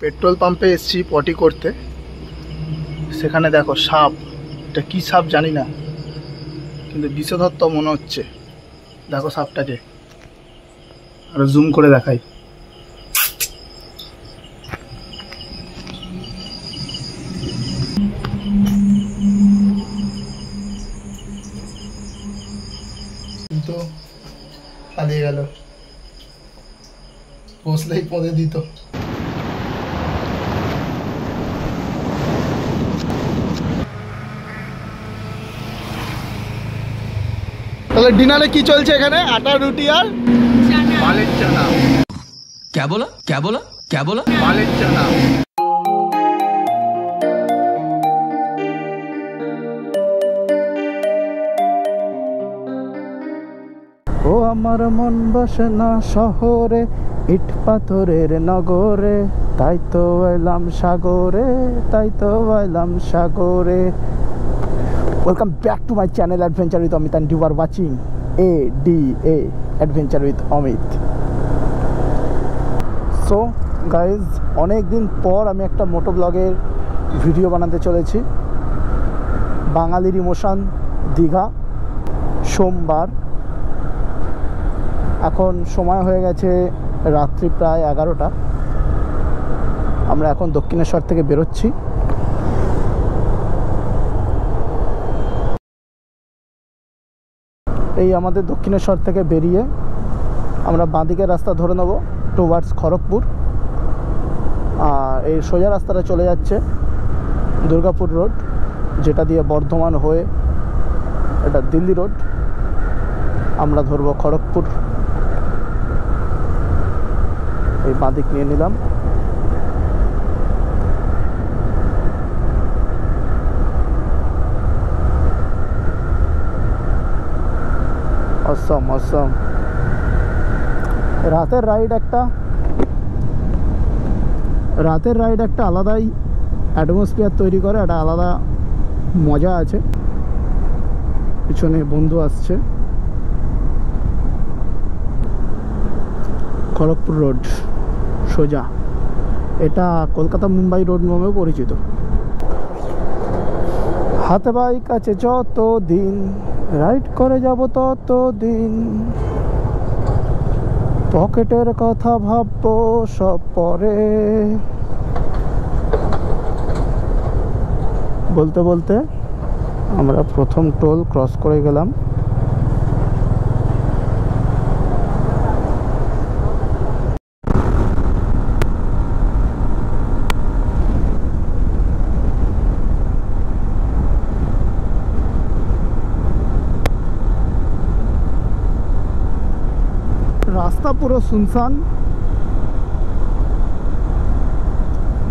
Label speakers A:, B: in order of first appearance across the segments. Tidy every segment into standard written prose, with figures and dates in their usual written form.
A: Petrol পাম্পে এসেছি পটি করতে। সেখানে দেখো সাপ, এটা কি সাপ জানি না, কিন্তু বিষধর মনে হচ্ছে। দেখো সাপটাকে, আর জুম করে দেখাই। কিন্তু পালিয়ে গেল, বসলেই পদে দিত। তাহলে ডিনারে কি চলছে এখানে? আটা রুটি আর মালের চানা।
B: क्या बोला क्या बोला क्या बोला?
A: মালের চানা। ও আমার মন বসে না শহরে, ইট পাথরের নগরে, তাই তো এলাম সাগরে, তাই তো এলাম সাগরে। Welcome back to my channel adventure with Amit, and you are watching ADA adventure with Amit. So guys, অনেক দিন পর আমি একটা মোটো ব্লগের ভিডিও বানাতে চলেছি। বাঙালির ইমোশন দীঘা, সোমবার। এখন সময় হয়ে গেছে রাত্রি প্রায় 11টা। আমরা এখন দক্ষিণেশ্বর থেকে বেরোচ্ছি। এই আমাদের দক্ষিণেশ্বর থেকে বেরিয়ে আমরা বাঁদিকের রাস্তা ধরে নেব টুয়ার্ডস খড়গপুর। আর এই সোজা রাস্তাটা চলে যাচ্ছে দুর্গাপুর রোড, যেটা দিয়ে বর্ধমান হয়ে এটা দিল্লি রোড। আমরা ধরব খড়গপুর। এই বাঁদিক নিয়ে নিলাম। অসম অসম। রাতের রাইড একটা আলাদাই অ্যাটমসফিয়ার তৈরি করে, একটা আলাদা মজা আছে। পিছনে বন্ধু আসছে। খড়গপুর রোড সোজা, এটা কলকাতা মুম্বাই রোড নামেও পরিচিত। হাতে বাইক আছে যত দিন, রাইড করে যাব তত দিন, পকেটের কথা ভাববো সব পরে। বলতে বলতে আমরা প্রথম টোল ক্রস করে গেলাম। রাস্তা পুরো শুনশান,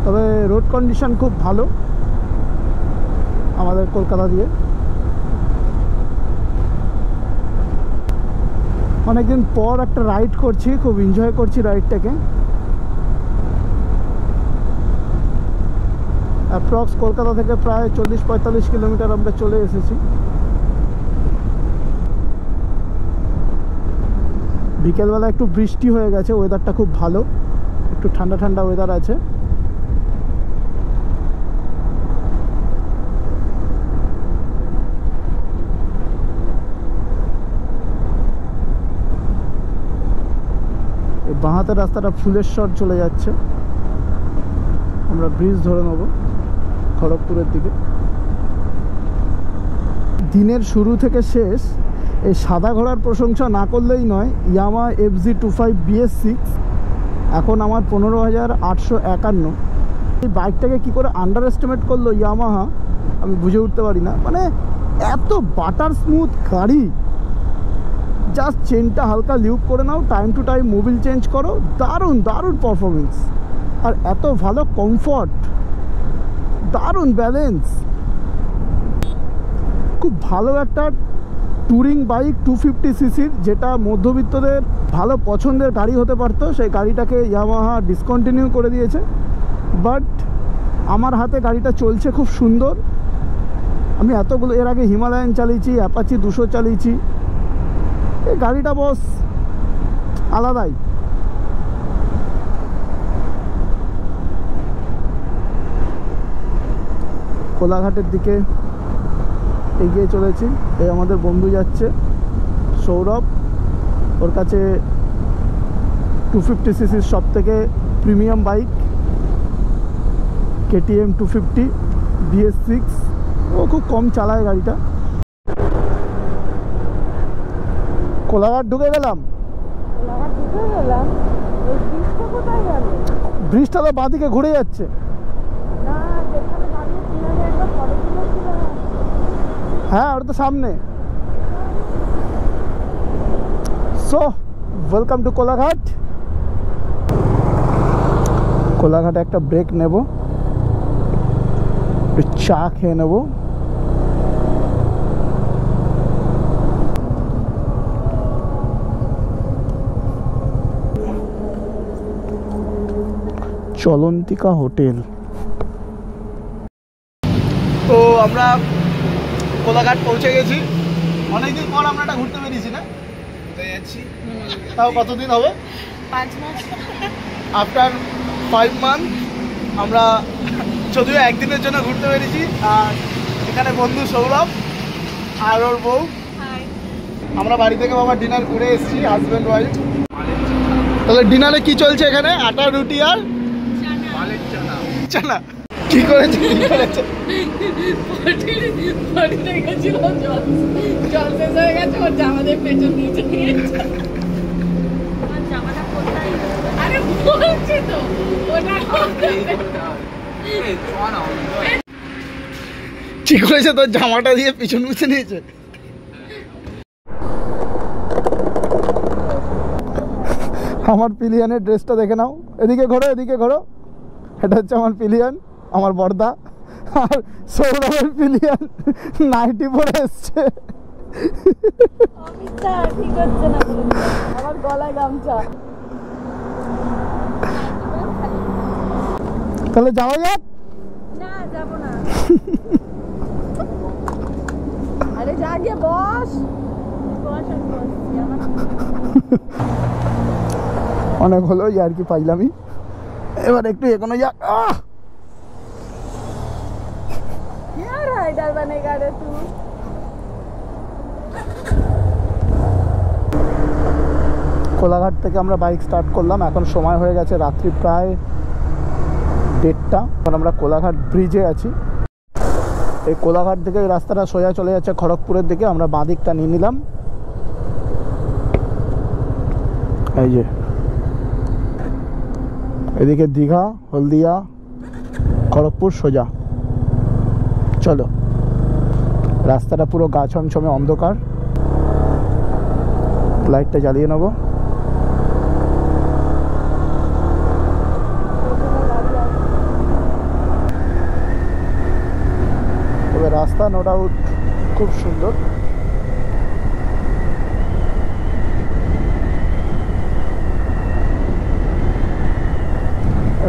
A: তবে রোড কন্ডিশন খুব ভালো আমাদের কলকাতা দিয়ে। অনেকদিন পর একটা রাইড করছি, খুব এনজয় করছি রাইডটাকে। অ্যাপ্রক্স কলকাতা থেকে প্রায় 40-45 কিলোমিটার আমরা চলে এসেছি। বিকেলবেলা একটু বৃষ্টি হয়ে গেছে, ওয়েদারটা খুব ভালো, একটু ঠান্ডা ঠান্ডা ওয়েদার আছে। এই বাঁ হাতের রাস্তাটা ফুলেশ্বর চলে যাচ্ছে। আমরা ব্রিজ ধরে নেব খড়গপুরের দিকে। দিনের শুরু থেকে শেষ এই সাদা ঘোড়ার প্রশংসা না করলেই নয়। ইয়ামাহা FZ25 BS6 এখন আমার 15,851। এই বাইকটাকে কি করে আন্ডার এস্টিমেট করলো ইয়ামাহা আমি বুঝে উঠতে পারি না। মানে এত বাটার স্মুথ গাড়ি, জাস্ট চেনটা হালকা লিউপ করে নাও, time to time Mobil change করো, দারুণ দারুণ পারফরমেন্স, আর এত ভালো কমফর্ট, দারুণ ব্যালেন্স। খুব ভালো একটা ট্যুরিং বাইক 250cc-র, যেটা মধ্যবিত্তদের ভালো পছন্দের গাড়ি হতে পারতো, সেই গাড়িটাকে ইয়ামাহা ডিসকন্টিনিউ করে দিয়েছে। বাট আমার হাতে গাড়িটা চলছে খুব সুন্দর। আমি এতগুলো এর আগে হিমালয়ান চালিয়েছি, অ্যাপাচি 200 চালিয়েছি। এই গাড়িটা বস আলাদাই। কোলাঘাটের দিকে এগিয়ে চলেছি। এই আমাদের বন্ধু যাচ্ছে সৌরভ, ওর কাছে 250cc সব থেকে প্রিমিয়াম বাইক KTM 250 BS6। ও খুব কম চালায় গাড়িটা। কোলাঘাট ঢুকে গেলাম। ব্রিজটা তো বাঁদিকে ঘুরে যাচ্ছে। হ্যাঁ, ওটা তো সামনে। So welcome to Kolaghat. কোলাঘাটে একটা ব্রেক নেব, চা খেয়ে নেব। চলন্তিকা হোটেল। তো আমরা কোলাঘাট পৌঁছে গেছি। অনেকদিন পর আমরা এটা ঘুরতে বেরিয়েছি না? যাচ্ছি। তাও কতদিন হবে?
C: 5 মাস।
A: আফটার 5 মান্থ আমরা যদিও একদিনের জন্য ঘুরতে বেরিয়েছি। আর এখানে বন্ধু সৌরভ আর ওর বউ। আমরা বাড়ি থেকে বাবা ডিনার করে এসেছি, হাজব্যান্ড ওয়াইফ। তাহলে ডিনারে কি চলছে এখানে? আটা রুটি আর চানা। কি করেছে? কি করেছে? তোর জামাটা দিয়ে পিছন মুছে নিয়েছে। আমার পিলিয়ানের ড্রেসটা দেখে নাও। এদিকে ঘোরো, এদিকে ঘোরো। এটা হচ্ছে আমার পিলিয়ান, আমার বর্দা। আর সৌরভের পিলিয়ান নাইটি পরে এসছে।
C: আমার গলায় গামছা।
A: তাহলে যাওয়া যাক।
C: না, যাবো না। আরে যা গিয়ে বস।
A: অনেক হলো আর কি পাইলামই। এবার একটু এগোনো যাক।
C: রাইডার বানেগা রে তুই।
A: কোলাঘাট থেকে আমরা বাইক স্টার্ট করলাম। এখন সময় হয়ে গেছে রাত্রি প্রায় 1:30। এখন আমরা কোলাঘাট ব্রিজে আছি। এই কোলাঘাট থেকে এই রাস্তাটা সোজা চলে যাচ্ছে খড়গপুরের দিকে। আমরা বাঁ দিকটা নিয়ে নিলাম। এই যে এদিকে দীঘা, হলদিয়া, খড়গপুর সোজা। চলো, রাস্তাটা পুরো গা ছমছমে অন্ধকার। লাইটটা জ্বালিয়ে নেবো। তবে রাস্তা নো ডাউট খুব সুন্দর।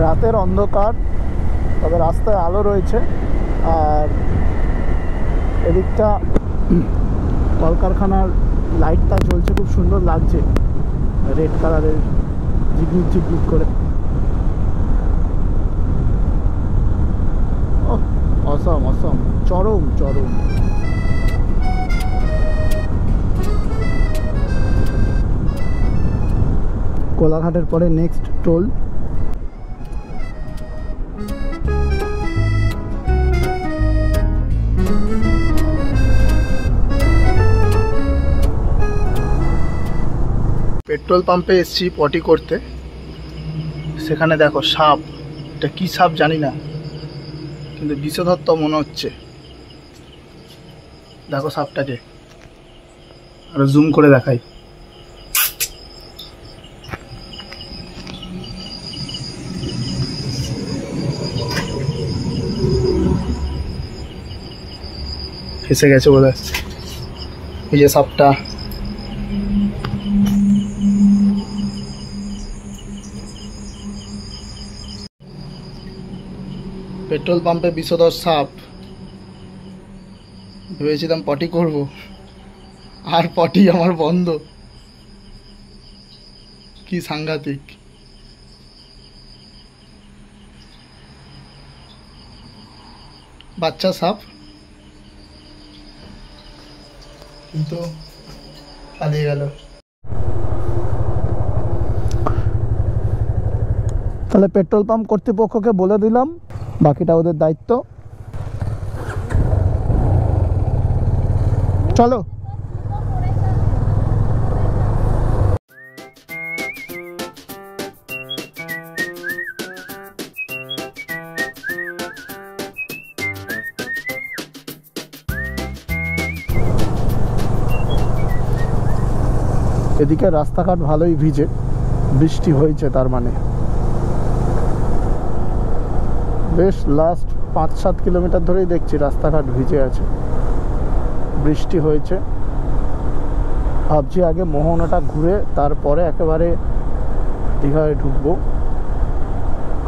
A: রাতের অন্ধকার, তবে রাস্তায় আলো রয়েছে। আর এদিকটা কলকারখানার লাইটটা জ্বলছে, খুব সুন্দর লাগছে, রেড কালারের ঝিকমিক ঝিকমিক করে। অসম অসম, চরম চরম। কোলাঘাটের পরে নেক্সট টোল। পেট্রোল পাম্পে এসেছি পটি করতে। সেখানে দেখো সাপ। এটা কি সাপ জানি না, কিন্তু বিষধর তো মনে হচ্ছে। দেখো সাপটাকে, আরো জুম করে দেখাই। ফেসে গেছে বোধহয়। এই যে সাপটা। পেট্রোল পাম্পে বিষধর সাপ। ভেবেছিলাম পটি করব, আর পটি আমার বন্ধ। কি সাংঘাতিক। বাচ্চা সাপ, কিন্তু পালিয়ে গেল। তাহলে পেট্রোল পাম্প কর্তৃপক্ষকে বলে দিলাম, বাকিটা ওদের দায়িত্ব। চলো। এদিকে রাস্তাঘাট ভালোই ভিজে, বৃষ্টি হয়েছে, তার মানে বেশ লাস্ট 5-7 কিলোমিটার ধরেই দেখছি রাস্তাঘাট ভিজে আছে, বৃষ্টি হয়েছে। ভাবছি আগে মোহনাটা ঘুরে তারপরে একেবারে দীঘায় ঢুকবো।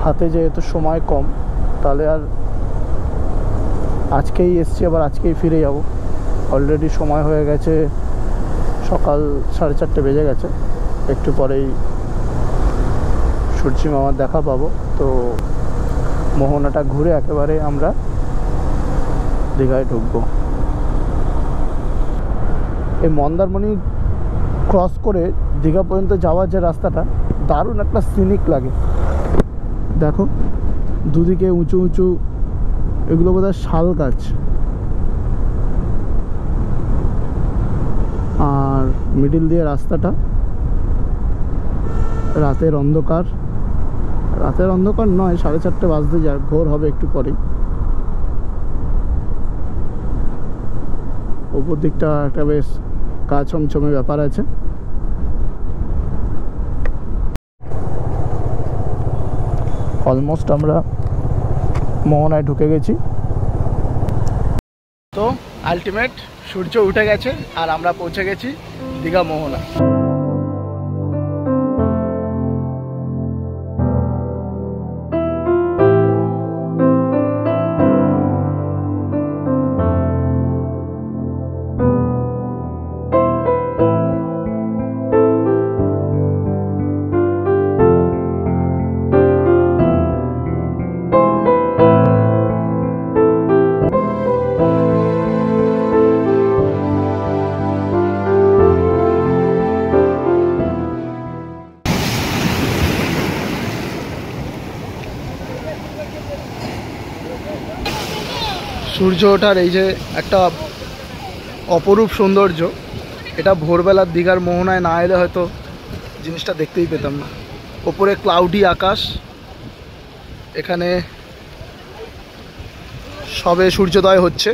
A: হাতে যেহেতু সময় কম, তাহলে আর আজকেই এসছি, আবার আজকেই ফিরে যাব। অলরেডি সময় হয়ে গেছে, সকাল 4:30 বেজে গেছে। একটু পরেই সূর্যি মামার দেখা পাবো। তো মোহনাটা ঘুরে একেবারে আমরা দীঘায় ঢুকবো। এই মন্দারমণি ক্রস করে দীঘা পর্যন্ত যাওয়ার যে রাস্তাটা, দারুণ একটা সিনিক লাগে। দেখো দুদিকে উঁচু উঁচু, এগুলো বোধহয় শাল গাছ। আর মিডিল দিয়ে রাস্তাটা, রাতের অন্ধকার, রাতের অন্ধকার নয়, 4:30 বাজতে যায়, ভোর হবে একটু পরেই। ওপর দিকটা একটা বেশ গা ছমছমে ব্যাপার আছে। অলমোস্ট আমরা মোহনায় ঢুকে গেছি। তো আলটিমেট সূর্য উঠে গেছে আর আমরা পৌঁছে গেছি দীঘা মোহনা। সূর্য ওঠার এই যে একটা অপরূপ সৌন্দর্য, এটা ভোরবেলার দীঘার মোহনায় না এলে হয়তো জিনিসটা দেখতেই পেতাম না। ওপরে ক্লাউডি আকাশ, এখানে সবে সূর্যোদয় হচ্ছে।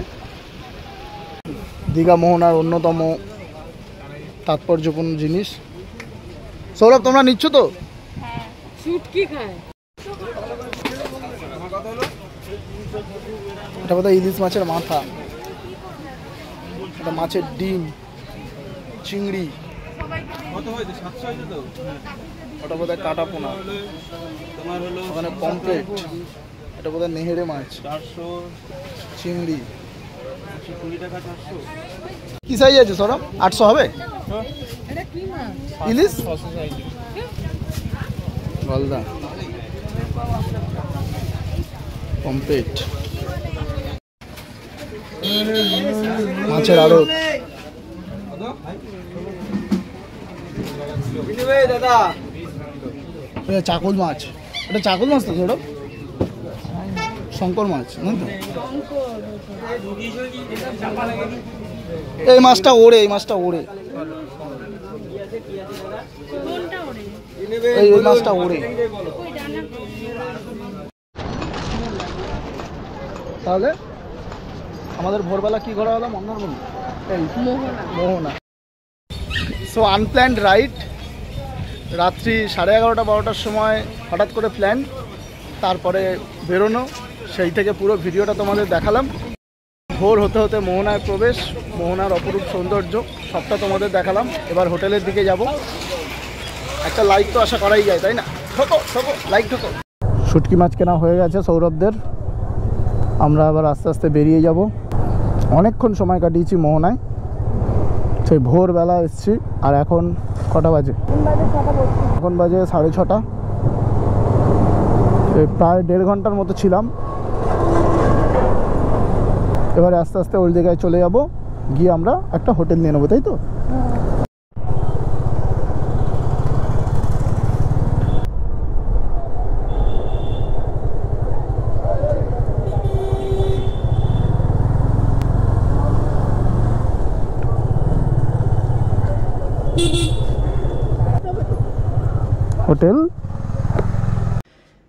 A: দীঘা মোহনার অন্যতম তাৎপর্যপূর্ণ জিনিস। সৌরভ, তোমরা নিচ্ছ তো?
C: চুটকি খায়।
A: এটা বোধহয় ইলিশ মাছের মাথা, এটা মাছের ডিম, চিংড়ি, ওটা বোধহয় কাটা পোনা, ওখানে পমফ্রেট, এটা বোধহয় নেহেরে মাছ, চিংড়ি। কি সাইজ আছে সরব? 800 হবে ইলিশ, গলদা, পমফ্রেট, মাছের আড়ত। চাকল মাছ, এটা চাকল মাছ তো ছোট, শঙ্কর মাছ না তো? এই মাছটা ওড়ে, এই মাছটা ওড়ে, এই মাছটা ওড়ে। তাহলে আমাদের ভোরবেলা কি ঘোরা হলো? মন্দারমণি, এই মোহনা। সো আনপ্ল্যান্ড রাইড, রাত্রি 11:30-12টার সময় হঠাৎ করে প্ল্যান, তারপরে বেরোনো, সেই থেকে পুরো ভিডিওটা তোমাদের দেখালাম। ভোর হতে হতে মোহনায় প্রবেশ, মোহনার অপরূপ সৌন্দর্য সবটা তোমাদের দেখালাম। এবার হোটেলের দিকে যাব। একটা লাইক তো আশা করাই যায়, তাই না? ঠোকো ঠোকো, লাইক ঠোকো। শুটকি মাছ কেনা হয়ে গেছে সৌরভদের, আমরা আবার আস্তে আস্তে বেরিয়ে যাব। অনেকক্ষণ সময় কাটিয়েছি মোহনায়, সেই ভোরবেলা এসছি। আর এখন কটা বাজে? এখন বাজে 6:30। প্রায় 1.5 ঘন্টার মতো ছিলাম। এবারে আস্তে আস্তে ওই জায়গায় চলে যাব, গিয়ে আমরা একটা হোটেল নিয়ে নেবো, তাই তো? হোটেল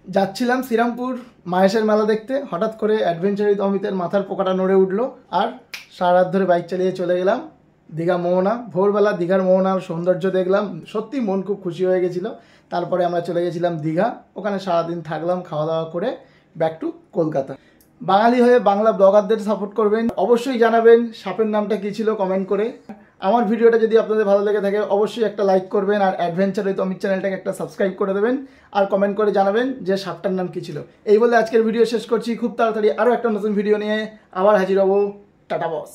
A: যাচ্ছিলাম শ্রীরামপুর মাহেশের মেলা দেখতে, হঠাৎ করে অ্যাডভেঞ্চার উইথ অমিতের মাথার পোকাটা নড়ে উঠলো, আর সারা রাত ধরে বাইক চালিয়ে চলে গেলাম দীঘা মোহনা। ভোরবেলা দীঘার মোহনার সৌন্দর্য দেখলাম, সত্যি মন খুব খুশি হয়ে গেছিলো। তারপরে আমরা চলে গেছিলাম দীঘা, ওখানে সারাদিন থাকলাম, খাওয়া দাওয়া করে ব্যাক টু কলকাতা। বাঙালি হয়ে বাংলা ব্লগারদের সাপোর্ট করবেন, অবশ্যই জানাবেন সাপের নামটা কী ছিল কমেন্ট করে। আমার ভিডিওটা যদি আপনাদের ভালো লেগে থাকে অবশ্যই একটা লাইক করবেন, আর অ্যাডভেঞ্চার উইথ অমিত চ্যানেলটাকে একটা সাবস্ক্রাইব করে দেবেন, আর কমেন্ট করে জানাবেন যে সাপটার নাম কী ছিল। এই বলে আজকের ভিডিও শেষ করছি, খুব তাড়াতাড়ি আরও একটা নতুন ভিডিও নিয়ে আবার হাজির হব। টাটা বস।